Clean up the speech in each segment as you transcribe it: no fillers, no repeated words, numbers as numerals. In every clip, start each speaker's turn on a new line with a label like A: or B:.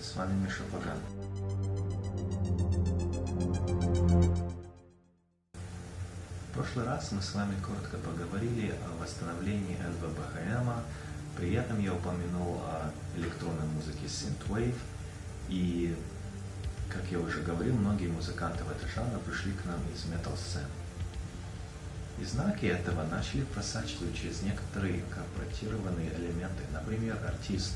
A: с вами Миша Паган. В прошлый раз мы с вами коротко поговорили о восстановлении ЛВБХМ, при этом я упомянул о электронной музыке Synthwave, и, как я уже говорил, многие музыканты в этот жанр пришли к нам из метал-сцены. И знаки этого начали просачивать через некоторые корпоратированные элементы. Например, артист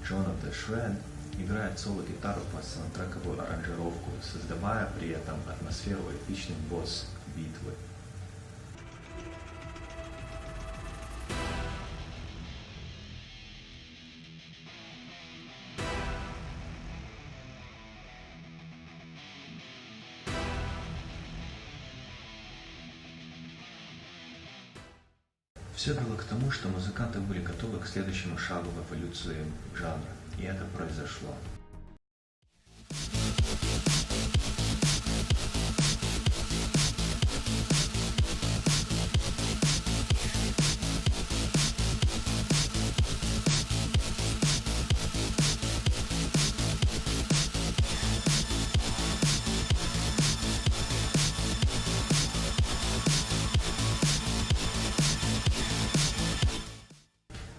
A: John of the Shred играет соло-гитару под саундтрековую аранжировку, создавая при этом атмосферу эпичных босс-битвы. Все было к тому, что музыканты были готовы к следующему шагу в эволюции жанра, и это произошло.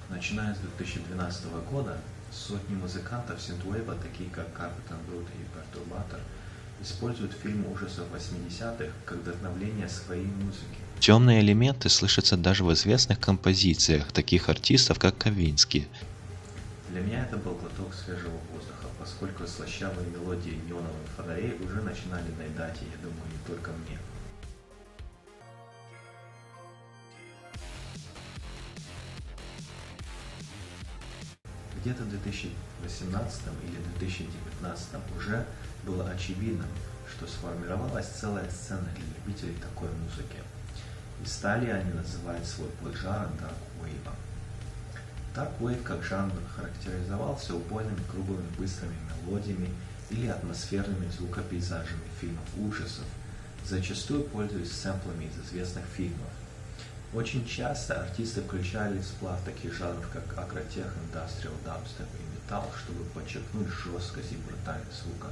A: Начиная с 2012 года, сотни музыкантов синтвейва, такие как Carpenter Brut и Perturbator, используют фильмы ужасов 80-х как вдохновление своей музыки.
B: Темные элементы слышатся даже в известных композициях таких артистов, как Ковинский.
A: Для меня это был глоток свежего воздуха, поскольку слащавые мелодии неоновых фонарей уже начинали наедать, и я думаю, не только мне. Где-то в 2018 или 2019 уже было очевидно, что сформировалась целая сцена для любителей такой музыки. И стали они называть свой поджанр Dark Wave. Dark Wave как жанр характеризовался убойными круглыми быстрыми мелодиями или атмосферными звукопейзажами фильмов ужасов, зачастую пользуясь сэмплами из известных фильмов. Очень часто артисты включали в сплав таких жанров, как агротех, индастриал, дабстеп и металл, чтобы подчеркнуть жесткость и брутальность звука.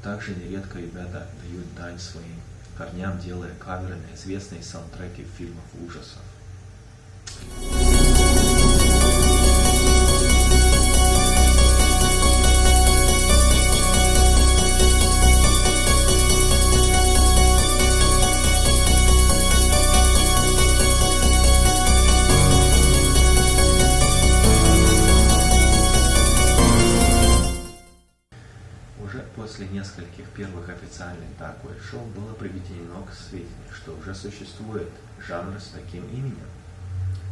A: Также нередко ребята дают дань своим корням, делая каверы на известные саундтреки фильмов ужасов. После нескольких первых официальных Dark Wave шоу было приведено к сведению, что уже существует жанр с таким именем.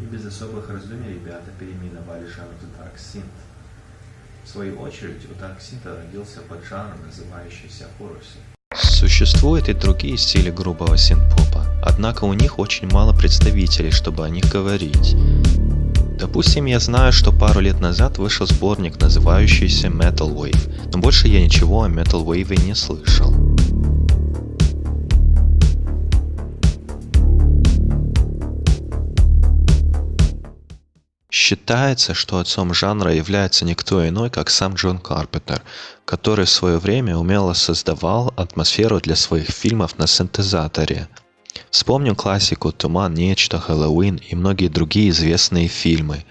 A: И без особых раздумий ребята переименовали жанр в Dark Synth. В свою очередь, у Dark Synth родился поджанр, называющийся Horror Synth.
B: Существуют и другие стили грубого синт-попа, однако у них очень мало представителей, чтобы о них говорить. Допустим, я знаю, что пару лет назад вышел сборник, называющийся Metal Wave, но больше я ничего о Metal Wave не слышал. Считается, что отцом жанра является никто иной, как сам Джон Карпентер, который в свое время умело создавал атмосферу для своих фильмов на синтезаторе. Вспомним классику «Туман», «Нечто», «Хэллоуин» и многие другие известные фильмы.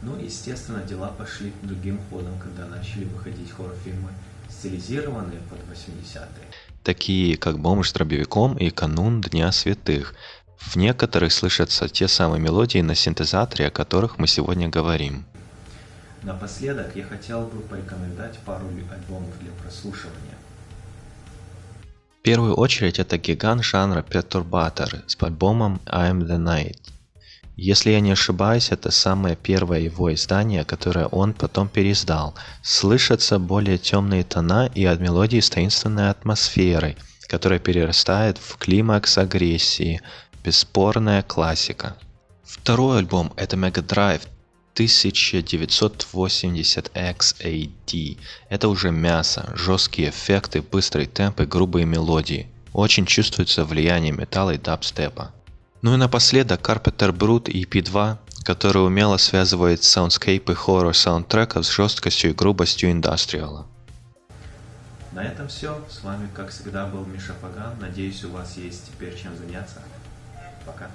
A: Ну, естественно, дела пошли другим ходом, когда начали выходить хоррор-фильмы, стилизированные под 80-е.
B: Такие как «Бомж с дробовиком» и «Канун Дня святых». В некоторых слышатся те самые мелодии на синтезаторе, о которых мы сегодня говорим.
A: Напоследок я хотел бы порекомендовать пару альбомов для прослушивания.
B: В первую очередь это гигант жанра Perturbator с альбомом I Am The Night. Если я не ошибаюсь, это самое первое его издание, которое он потом переиздал. Слышатся более темные тона и от мелодии с таинственной атмосферой, которая перерастает в климакс агрессии. Бесспорная классика. Второй альбом это Mega Drive 1980 XAD. Это уже мясо, жесткие эффекты, быстрый темп и грубые мелодии. Очень чувствуется влияние металла и дабстепа. Ну и напоследок Carpenter Brut EP2, который умело связывает саундскейпы хоррор саундтреков с жесткостью и грубостью индастриала.
A: На этом все. С вами, как всегда, был Миша Паган. Надеюсь, у вас есть теперь чем заняться. Пока.